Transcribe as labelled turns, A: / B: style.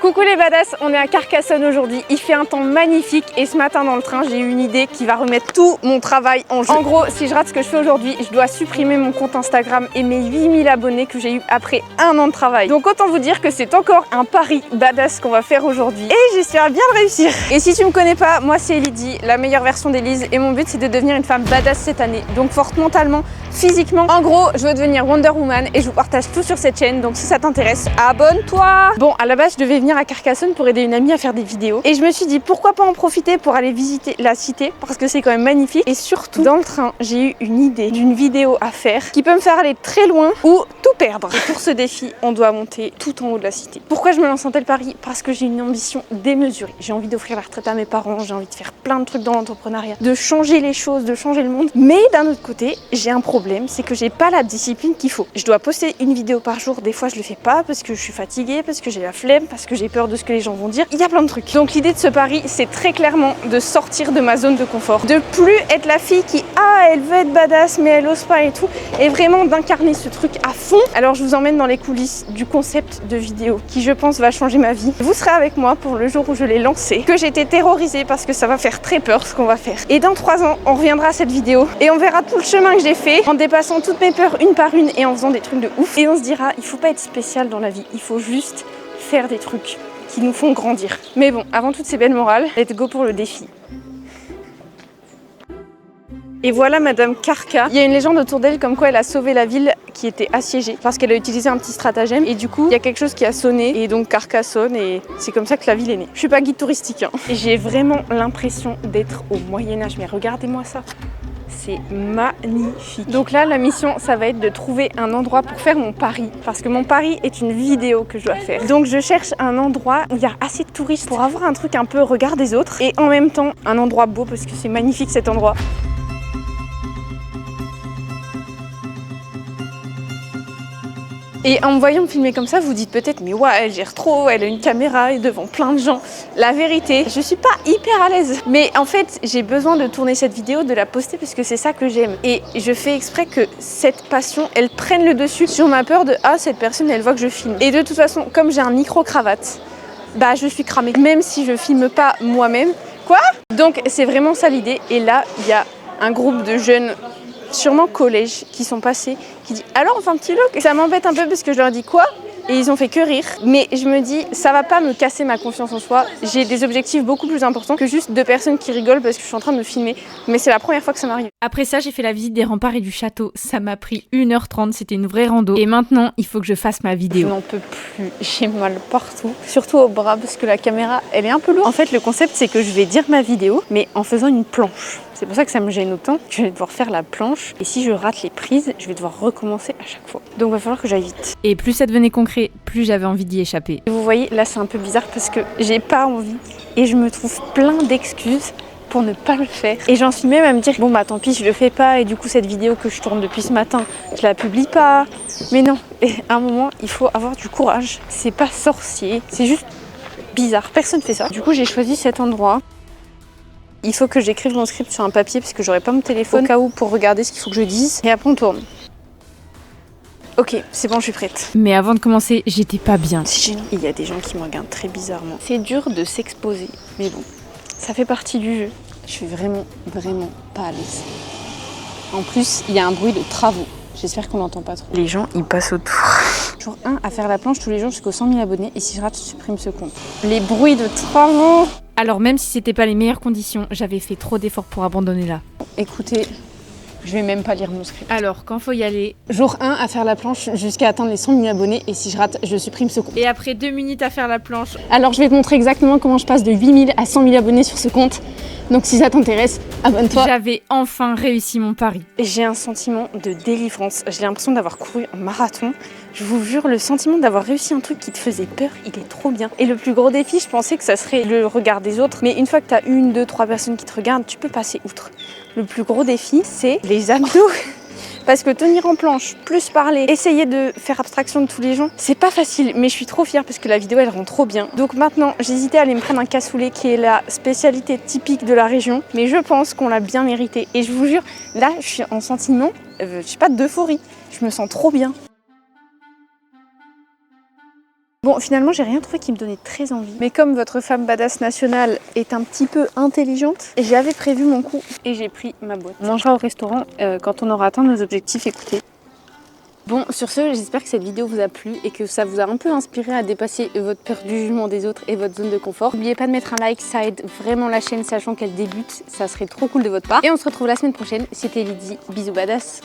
A: Coucou les badass, on est à Carcassonne aujourd'hui, il fait un temps magnifique et ce matin dans le train j'ai eu une idée qui va remettre tout mon travail en jeu. En gros, si je rate ce que je fais aujourd'hui, je dois supprimer mon compte Instagram et mes 8000 abonnés que j'ai eu après un an de travail. Donc autant vous dire que c'est encore un pari badass qu'on va faire aujourd'hui et j'espère bien le réussir. Et si tu me connais pas, moi c'est Elydie, la meilleure version d'Elise et mon but c'est de devenir une femme badass cette année. Donc forte mentalement, physiquement. En gros, je veux devenir Wonder Woman et je vous partage tout sur cette chaîne, donc si ça t'intéresse, abonne-toi. Bon, à la base je devais venir à Carcassonne pour aider une amie à faire des vidéos et je me suis dit pourquoi pas en profiter pour aller visiter la cité parce que c'est quand même magnifique. Et surtout dans le train j'ai eu une idée d'une vidéo à faire qui peut me faire aller très loin ou tout perdre. Et pour ce défi on doit monter tout en haut de la cité. Pourquoi je me lance en tel pari? Parce que j'ai une ambition démesurée. J'ai envie d'offrir la retraite à mes parents, j'ai envie de faire plein de trucs dans l'entrepreneuriat, de changer les choses, de changer le monde. Mais d'un autre côté j'ai un problème, c'est que j'ai pas la discipline qu'il faut. Je dois poster une vidéo par jour, des fois je le fais pas parce que je suis fatiguée, parce que j'ai la flemme, parce que j'ai peur de ce que les gens vont dire. Il y a plein de trucs. Donc l'idée de ce pari, c'est très clairement de sortir de ma zone de confort, de plus être la fille qui elle veut être badass mais elle ose pas et tout, et vraiment d'incarner ce truc à fond. Alors je vous emmène dans les coulisses du concept de vidéo qui je pense va changer ma vie. Vous serez avec moi pour le jour où je l'ai lancé, que j'étais terrorisée parce que ça va faire très peur ce qu'on va faire. Et dans 3 ans, on reviendra à cette vidéo et on verra tout le chemin que j'ai fait en dépassant toutes mes peurs une par une et en faisant des trucs de ouf. Et on se dira, il faut pas être spécial dans la vie, il faut juste faire des trucs qui nous font grandir. Mais bon, avant toutes ces belles morales, let's go pour le défi. Et voilà Madame Carca. Il y a une légende autour d'elle comme quoi elle a sauvé la ville qui était assiégée parce qu'elle a utilisé un petit stratagème et du coup il y a quelque chose qui a sonné et donc Carcassonne et c'est comme ça que la ville est née. Je suis pas guide touristique hein. Et j'ai vraiment l'impression d'être au Moyen-Âge, mais regardez-moi ça. C'est magnifique. Donc là, la mission, ça va être de trouver un endroit pour faire mon pari. Parce que mon pari est une vidéo que je dois faire. Donc je cherche un endroit où il y a assez de touristes pour avoir un truc un peu regard des autres. Et en même temps, un endroit beau parce que c'est magnifique cet endroit. Et en me voyant me filmer comme ça, vous dites peut-être mais ouais, elle gère trop, elle a une caméra et devant plein de gens. La vérité, je suis pas hyper à l'aise. Mais en fait, j'ai besoin de tourner cette vidéo, de la poster parce que c'est ça que j'aime. Et je fais exprès que cette passion, elle prenne le dessus sur ma peur de cette personne, elle voit que je filme. Et de toute façon, comme j'ai un micro-cravate, bah je suis cramée. Même si je filme pas moi-même. Quoi? Donc c'est vraiment ça l'idée. Et là, il y a un groupe de jeunes, sûrement collège, qui sont passés, qui dit alors on fait un petit look. Et ça m'embête un peu parce que je leur dis quoi? Et ils ont fait que rire. Mais je me dis, ça va pas me casser ma confiance en soi. J'ai des objectifs beaucoup plus importants que juste 2 personnes qui rigolent parce que je suis en train de me filmer. Mais c'est la première fois que ça m'arrive.
B: Après ça, j'ai fait la visite des remparts et du château. Ça m'a pris 1h30, c'était une vraie rando. Et maintenant, il faut que je fasse ma vidéo.
A: Je n'en peux plus, j'ai mal partout. Surtout au bras parce que la caméra, elle est un peu lourde. En fait, le concept, c'est que je vais dire ma vidéo, mais en faisant une planche. C'est pour ça que ça me gêne autant. Je vais devoir faire la planche. Et si je rate les prises, je vais devoir recommencer à chaque fois. Donc il va falloir que j'aille vite.
B: Et plus ça devenait concret, plus j'avais envie d'y échapper.
A: Vous voyez, là c'est un peu bizarre parce que j'ai pas envie. Et je me trouve plein d'excuses pour ne pas le faire. Et j'en suis même à me dire, bon bah tant pis, je le fais pas. Et du coup, cette vidéo que je tourne depuis ce matin, je la publie pas. Mais non, et à un moment, il faut avoir du courage. C'est pas sorcier, c'est juste bizarre. Personne fait ça. Du coup, j'ai choisi cet endroit. Il faut que j'écrive mon script sur un papier parce que j'aurai pas mon téléphone au cas où pour regarder ce qu'il faut que je dise. Et après on tourne. Ok, c'est bon, je suis prête.
B: Mais avant de commencer, j'étais pas bien.
A: C'est gênant. Il y a des gens qui me regardent très bizarrement. C'est dur de s'exposer, mais bon, ça fait partie du jeu. Je suis vraiment pas à l'aise. En plus, il y a un bruit de travaux. J'espère qu'on n'entend pas trop. Les gens, ils passent autour. Jour 1, à faire la planche tous les jours jusqu'aux 100 000 abonnés. Et si je rate, je supprime ce compte. Les bruits de travaux.
B: Alors même si c'était pas les meilleures conditions, j'avais fait trop d'efforts pour abandonner là.
A: Écoutez, je vais même pas lire mon script.
B: Alors, quand faut y aller...
A: Jour 1, à faire la planche jusqu'à atteindre les 100 000 abonnés. Et si je rate, je supprime ce compte.
B: Et après 2 minutes à faire la planche...
A: Alors, je vais te montrer exactement comment je passe de 8 000 à 100 000 abonnés sur ce compte. Donc, si ça t'intéresse, abonne-toi.
B: J'avais enfin réussi mon pari.
A: J'ai un sentiment de délivrance. J'ai l'impression d'avoir couru un marathon. Je vous jure, le sentiment d'avoir réussi un truc qui te faisait peur, il est trop bien. Et le plus gros défi, je pensais que ça serait le regard des autres. Mais une fois que tu as 1, 2, 3 personnes qui te regardent, tu peux passer outre. Le plus gros défi, c'est les abdos. Parce que tenir en planche, plus parler, essayer de faire abstraction de tous les gens, c'est pas facile. Mais je suis trop fière parce que la vidéo, elle rend trop bien. Donc maintenant, j'hésitais à aller me prendre un cassoulet qui est la spécialité typique de la région. Mais je pense qu'on l'a bien mérité. Et je vous jure, là, je suis en sentiment, je sais pas, d'euphorie. Je me sens trop bien. Bon, finalement, j'ai rien trouvé qui me donnait très envie. Mais comme votre femme badass nationale est un petit peu intelligente, j'avais prévu mon coup et j'ai pris ma boîte. On mangera au restaurant quand on aura atteint nos objectifs. Écoutez. Bon, sur ce, j'espère que cette vidéo vous a plu et que ça vous a un peu inspiré à dépasser votre peur du jugement des autres et votre zone de confort. N'oubliez pas de mettre un like, ça aide vraiment la chaîne, sachant qu'elle débute, ça serait trop cool de votre part. Et on se retrouve la semaine prochaine, c'était Lydie, bisous badass.